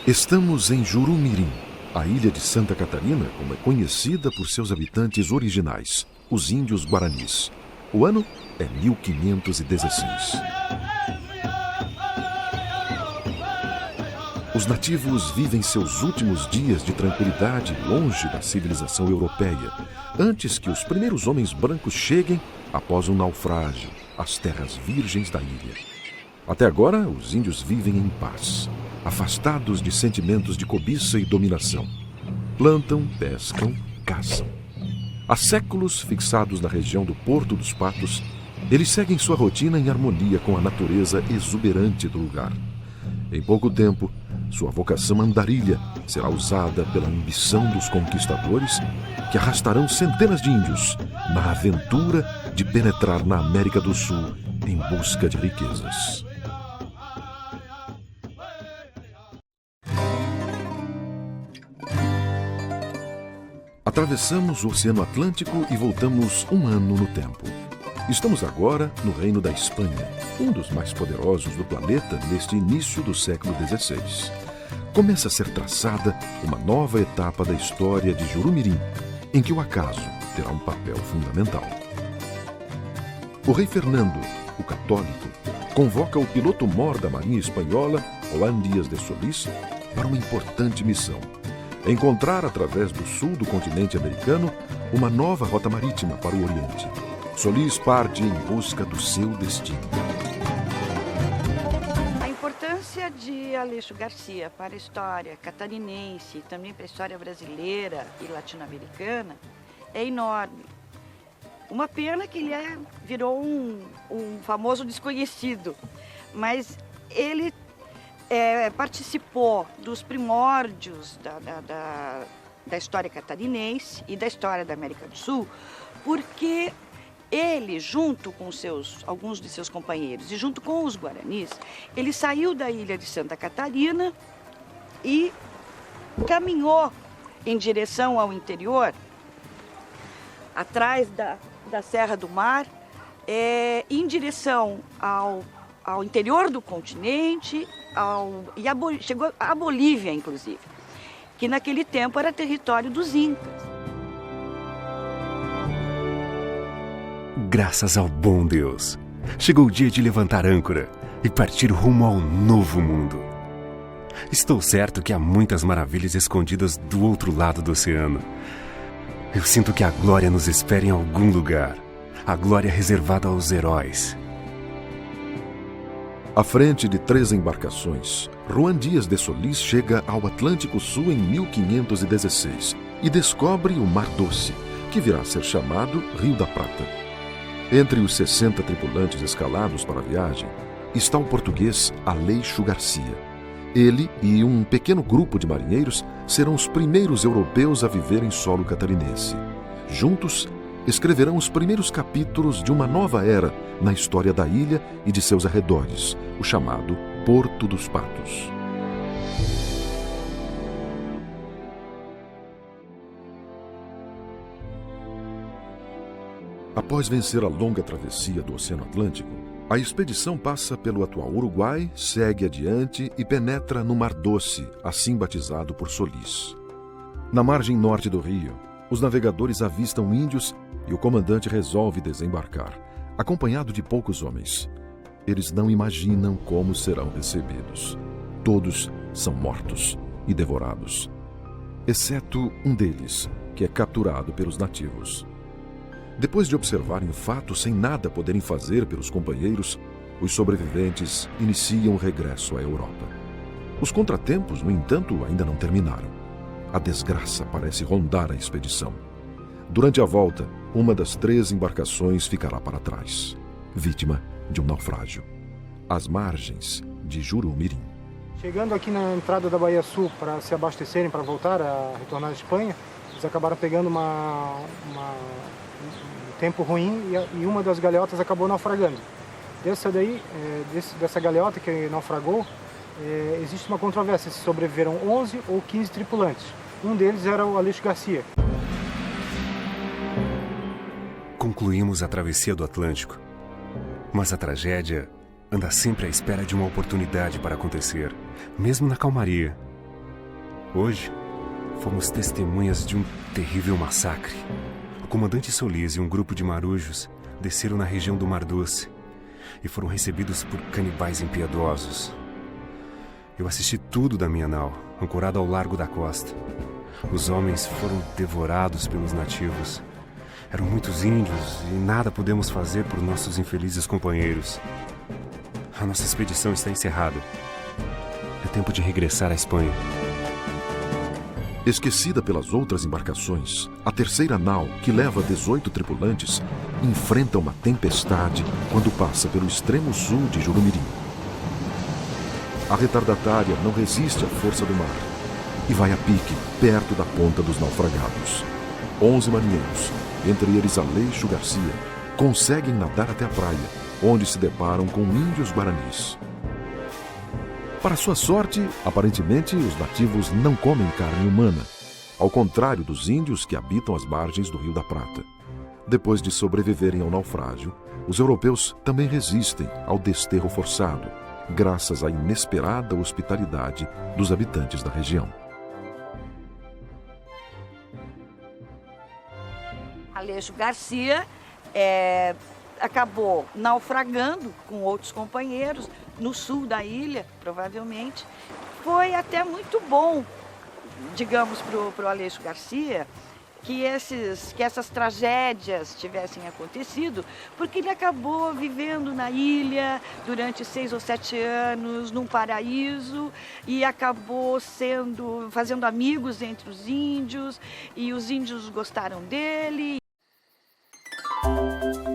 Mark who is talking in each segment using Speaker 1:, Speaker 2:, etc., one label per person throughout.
Speaker 1: Estamos em Jurumirim, a ilha de Santa Catarina, como é conhecida por seus habitantes originais, os índios guaranis. O ano é 1516. Os nativos vivem seus últimos dias de tranquilidade longe da civilização europeia, antes que os primeiros homens brancos cheguem após um naufrágio às terras virgens da ilha. Até agora, os índios vivem em paz, afastados de sentimentos de cobiça e dominação. Plantam, pescam, caçam. Há séculos fixados na região do Porto dos Patos, eles seguem sua rotina em harmonia com a natureza exuberante do lugar. Em pouco tempo, sua vocação andarilha será usada pela ambição dos conquistadores que arrastarão centenas de índios na aventura de penetrar na América do Sul em busca de riquezas. Atravessamos o Oceano Atlântico e voltamos um ano no tempo. Estamos agora no Reino da Espanha, um dos mais poderosos do planeta neste início do século XVI. Começa a ser traçada uma nova etapa da história de Jurumirim, em que o acaso terá um papel fundamental. O rei Fernando, o católico, convoca o piloto-mor da Marinha Espanhola, Juan Díaz de Solís, para uma importante missão: encontrar, através do sul do continente americano, uma nova rota marítima para o Oriente. Solís parte em busca do seu destino.
Speaker 2: A importância de Aleixo Garcia para a história catarinense e também para a história brasileira e latino-americana é enorme. Uma pena que ele virou um famoso desconhecido, mas ele participou dos primórdios da história catarinense e da história da América do Sul, porque ele, junto com alguns de seus companheiros e junto com os guaranis, ele saiu da ilha de Santa Catarina e caminhou em direção ao interior, atrás da Serra do Mar, em direção ao interior do continente, chegou à Bolívia, inclusive, que naquele tempo era território dos Incas.
Speaker 3: Graças ao bom Deus, chegou o dia de levantar âncora e partir rumo ao novo mundo. Estou certo que há muitas maravilhas escondidas do outro lado do oceano. Eu sinto que a glória nos espera em algum lugar, a glória reservada aos heróis.
Speaker 1: À frente de 3 embarcações, Juan Díaz de Solís chega ao Atlântico Sul em 1516 e descobre o Mar Doce, que virá a ser chamado Rio da Prata. Entre os 60 tripulantes escalados para a viagem está o português Aleixo Garcia. Ele e um pequeno grupo de marinheiros serão os primeiros europeus a viver em solo catarinense. Juntos, escreverão os primeiros capítulos de uma nova era na história da ilha e de seus arredores, o chamado Porto dos Patos. Após vencer a longa travessia do Oceano Atlântico, a expedição passa pelo atual Uruguai, segue adiante e penetra no Mar Doce, assim batizado por Solís. Na margem norte do rio, os navegadores avistam índios e o comandante resolve desembarcar, acompanhado de poucos homens. Eles não imaginam como serão recebidos. Todos são mortos e devorados, exceto um deles, que é capturado pelos nativos. Depois de observarem o fato sem nada poderem fazer pelos companheiros, os sobreviventes iniciam o regresso à Europa. Os contratempos, no entanto, ainda não terminaram. A desgraça parece rondar a expedição. Durante a volta, uma das 3 embarcações ficará para trás, vítima de um naufrágio, às margens de Jurumirim.
Speaker 4: Chegando aqui na entrada da Bahia Sul para se abastecerem, para voltar a retornar à Espanha, eles acabaram pegando um tempo ruim e uma das galeotas acabou naufragando. Dessa galeota que naufragou, existe uma controvérsia se sobreviveram 11 ou 15 tripulantes. Um deles era o Aleixo Garcia.
Speaker 3: Concluímos a travessia do Atlântico, mas a tragédia anda sempre à espera de uma oportunidade para acontecer, mesmo na calmaria. Hoje, fomos testemunhas de um terrível massacre. O comandante Solis e um grupo de marujos desceram na região do Mar Doce e foram recebidos por canibais impiedosos. Eu assisti tudo da minha nau, ancorada ao largo da costa. Os homens foram devorados pelos nativos. Eram muitos índios e nada pudemos fazer por nossos infelizes companheiros. A nossa expedição está encerrada. É tempo de regressar à Espanha.
Speaker 1: Esquecida pelas outras embarcações, a terceira nau, que leva 18 tripulantes, enfrenta uma tempestade quando passa pelo extremo sul de Jurumirim. A retardatária não resiste à força do mar e vai a pique, perto da ponta dos naufragados. 11 marinheiros, entre eles Aleixo Garcia, conseguem nadar até a praia, onde se deparam com índios guaranis. Para sua sorte, aparentemente, os nativos não comem carne humana, ao contrário dos índios que habitam as margens do Rio da Prata. Depois de sobreviverem ao naufrágio, os europeus também resistem ao desterro forçado, graças à inesperada hospitalidade dos habitantes da região.
Speaker 2: Aleixo Garcia acabou naufragando com outros companheiros no sul da ilha, provavelmente. Foi até muito bom, digamos, para o Aleixo Garcia que essas tragédias tivessem acontecido, porque ele acabou vivendo na ilha durante 6 ou 7 anos, num paraíso, e acabou fazendo amigos entre os índios, e os índios gostaram dele.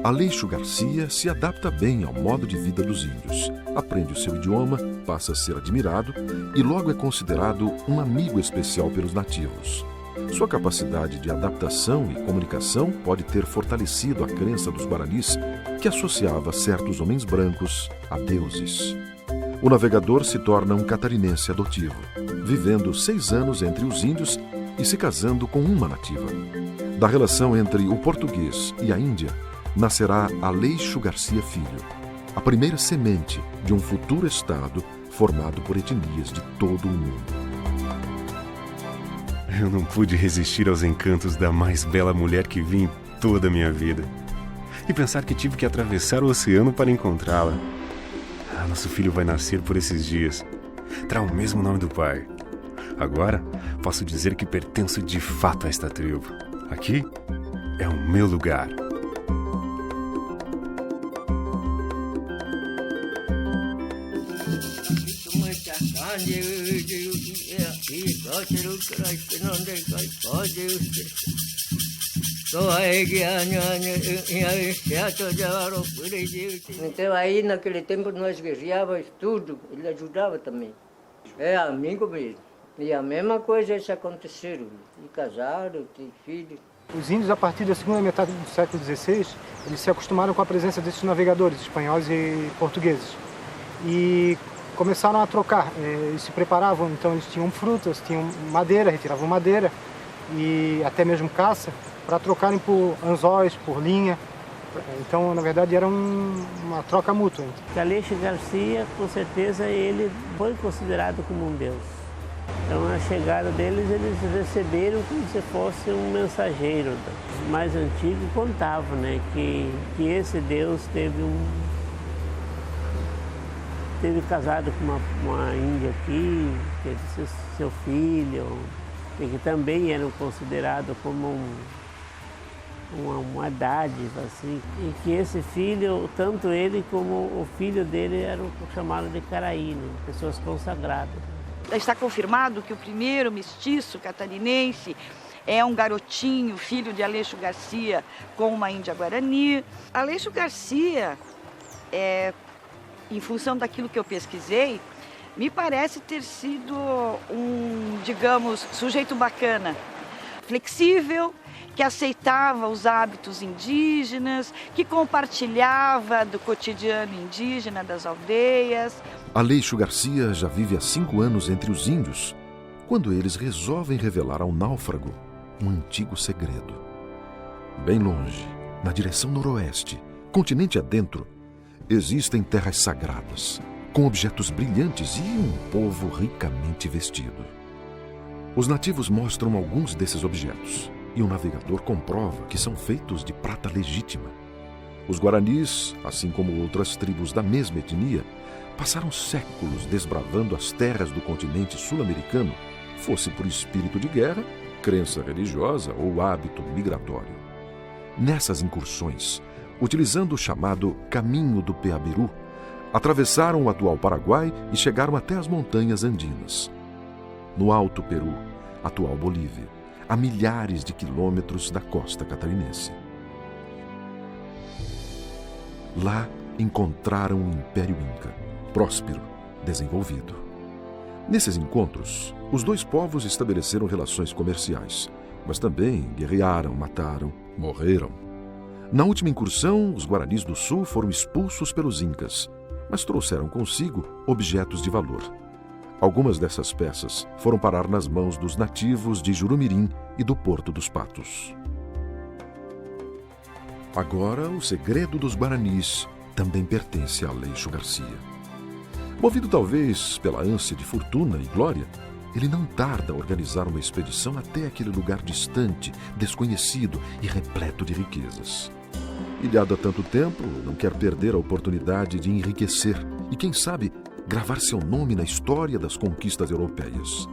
Speaker 1: Aleixo Garcia se adapta bem ao modo de vida dos índios, aprende o seu idioma, passa a ser admirado e logo é considerado um amigo especial pelos nativos. Sua capacidade de adaptação e comunicação pode ter fortalecido a crença dos guaranis que associava certos homens brancos a deuses. O navegador se torna um catarinense adotivo, vivendo 6 anos entre os índios e se casando com uma nativa. Da relação entre o português e a Índia, nascerá Aleixo Garcia Filho, a primeira semente de um futuro estado formado por etnias de todo o mundo.
Speaker 3: Eu não pude resistir aos encantos da mais bela mulher que vi em toda a minha vida. E pensar que tive que atravessar o oceano para encontrá-la. Nosso filho vai nascer por esses dias. Terá o mesmo nome do pai. Agora, posso dizer que pertenço de fato a esta tribo. Aqui é o meu lugar.
Speaker 5: Então aí naquele tempo nós guerreávamos tudo, ele ajudava também. É amigo mesmo. E a mesma coisa eles aconteceram, e casaram, tem filho.
Speaker 4: Os índios, a partir da segunda metade do século XVI, eles se acostumaram com a presença desses navegadores, espanhóis e portugueses. E começaram a trocar, eles se preparavam, então eles tinham frutas, tinham madeira, retiravam madeira e até mesmo caça, para trocarem por anzóis, por linha. Então, na verdade, era uma troca mútua.
Speaker 6: Aleixo Garcia, com certeza, ele foi considerado como um deus. Então, a chegada deles, eles receberam como se fosse um mensageiro. Os mais antigos contavam, né, que esse deus teve casado com uma índia aqui, teve seu filho, e que também eram considerados como uma dádiva, assim, e que esse filho, tanto ele como o filho dele, eram chamados de Caraí, né? Pessoas consagradas.
Speaker 2: Está confirmado que o primeiro mestiço catarinense é um garotinho, filho de Aleixo Garcia, com uma índia guarani. Aleixo Garcia, em função daquilo que eu pesquisei, me parece ter sido um, digamos, sujeito bacana, flexível, que aceitava os hábitos indígenas, que compartilhava do cotidiano indígena das aldeias.
Speaker 1: Aleixo Garcia já vive há 5 anos entre os índios, quando eles resolvem revelar ao náufrago um antigo segredo. Bem longe, na direção noroeste, continente adentro, existem terras sagradas, com objetos brilhantes e um povo ricamente vestido. Os nativos mostram alguns desses objetos e o navegador comprova que são feitos de prata legítima. Os guaranis, assim como outras tribos da mesma etnia, passaram séculos desbravando as terras do continente sul-americano, fosse por espírito de guerra, crença religiosa ou hábito migratório. Nessas incursões, utilizando o chamado Caminho do Peabiru, atravessaram o atual Paraguai e chegaram até as montanhas andinas. No Alto Peru, atual Bolívia, a milhares de quilômetros da costa catarinense. Lá encontraram o Império Inca, próspero, desenvolvido. Nesses encontros, os dois povos estabeleceram relações comerciais, mas também guerrearam, mataram, morreram. Na última incursão, os Guaranis do Sul foram expulsos pelos Incas, mas trouxeram consigo objetos de valor. Algumas dessas peças foram parar nas mãos dos nativos de Jurumirim e do Porto dos Patos. Agora, o segredo dos Guaranis também pertence a Aleixo Garcia. Movido talvez pela ânsia de fortuna e glória, ele não tarda a organizar uma expedição até aquele lugar distante, desconhecido e repleto de riquezas. Ilhado há tanto tempo, não quer perder a oportunidade de enriquecer e, quem sabe, gravar seu nome na história das conquistas europeias.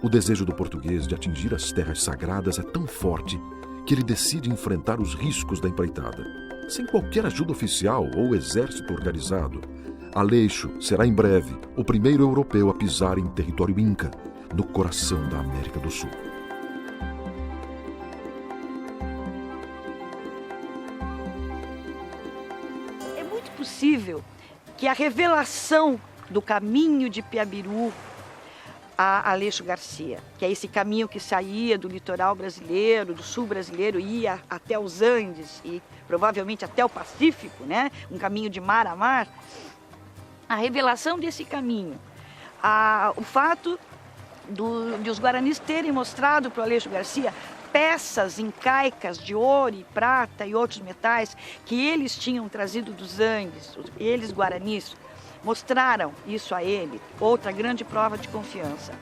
Speaker 1: O desejo do português de atingir as terras sagradas é tão forte que ele decide enfrentar os riscos da empreitada. Sem qualquer ajuda oficial ou exército organizado, Aleixo será em breve o primeiro europeu a pisar em território inca, no coração da América do Sul.
Speaker 2: É muito possível que a revelação do caminho de Peabiru a Aleixo Garcia, que é esse caminho que saía do litoral brasileiro, do sul brasileiro, ia até os Andes e provavelmente até o Pacífico, né? Um caminho de mar a mar. A revelação desse caminho, o fato de os guaranis terem mostrado para o Aleixo Garcia peças incaicas de ouro e prata e outros metais que eles tinham trazido dos Andes, eles guaranis, mostraram isso a ele, outra grande prova de confiança.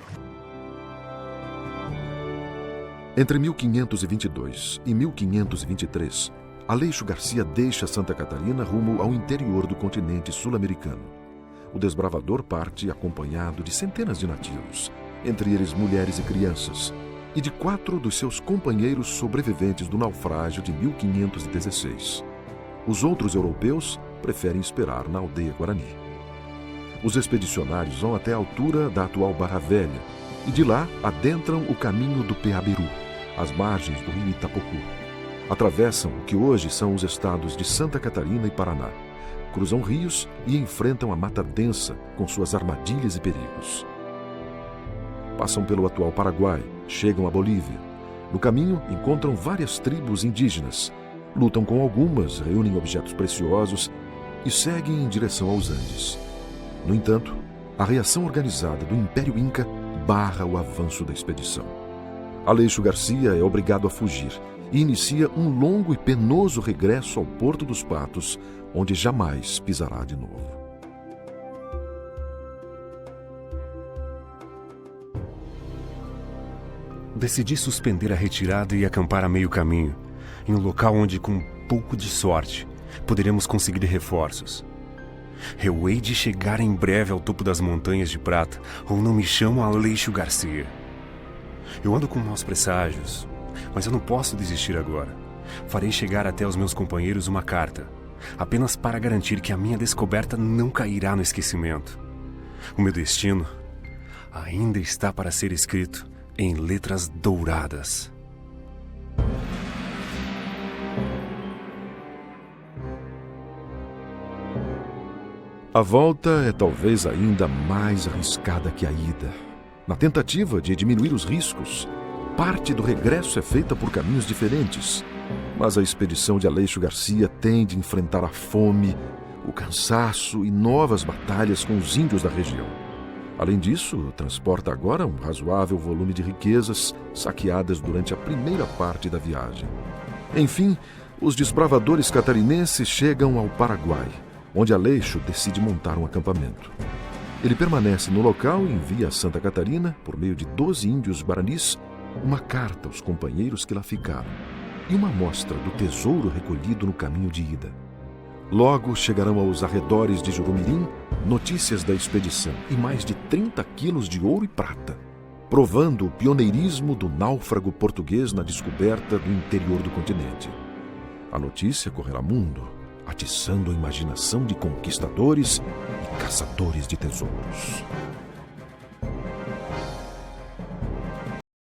Speaker 1: Entre 1522 e 1523, Aleixo Garcia deixa Santa Catarina rumo ao interior do continente sul-americano. O desbravador parte acompanhado de centenas de nativos, entre eles mulheres e crianças, e de 4 dos seus companheiros sobreviventes do naufrágio de 1516. Os outros europeus preferem esperar na aldeia Guarani. Os expedicionários vão até a altura da atual Barra Velha e de lá adentram o caminho do Peabiru, às margens do rio Itapocu. Atravessam o que hoje são os estados de Santa Catarina e Paraná. Cruzam rios e enfrentam a mata densa com suas armadilhas e perigos. Passam pelo atual Paraguai, chegam à Bolívia. No caminho, encontram várias tribos indígenas. Lutam com algumas, reúnem objetos preciosos e seguem em direção aos Andes. No entanto, a reação organizada do Império Inca barra o avanço da expedição. Aleixo Garcia é obrigado a fugir e inicia um longo e penoso regresso ao Porto dos Patos, onde jamais pisará de novo.
Speaker 3: Decidi suspender a retirada e acampar a meio caminho, em um local onde, com um pouco de sorte, poderemos conseguir reforços. Eu hei de chegar em breve ao topo das montanhas de prata, ou não me chamo Aleixo Garcia. Eu ando com maus presságios, mas eu não posso desistir agora. Farei chegar até os meus companheiros uma carta, apenas para garantir que a minha descoberta não cairá no esquecimento. O meu destino ainda está para ser escrito em letras douradas.
Speaker 1: A volta é talvez ainda mais arriscada que a ida. Na tentativa de diminuir os riscos, parte do regresso é feita por caminhos diferentes. Mas a expedição de Aleixo Garcia tem de enfrentar a fome, o cansaço e novas batalhas com os índios da região. Além disso, transporta agora um razoável volume de riquezas saqueadas durante a primeira parte da viagem. Enfim, os desbravadores catarinenses chegam ao Paraguai, onde Aleixo decide montar um acampamento. Ele permanece no local e envia a Santa Catarina, por meio de 12 índios guaranis, uma carta aos companheiros que lá ficaram e uma amostra do tesouro recolhido no caminho de ida. Logo chegarão aos arredores de Jurumirim notícias da expedição e mais de 30 quilos de ouro e prata, provando o pioneirismo do náufrago português na descoberta do interior do continente. A notícia correrá mundo, atiçando a imaginação de conquistadores e caçadores de tesouros.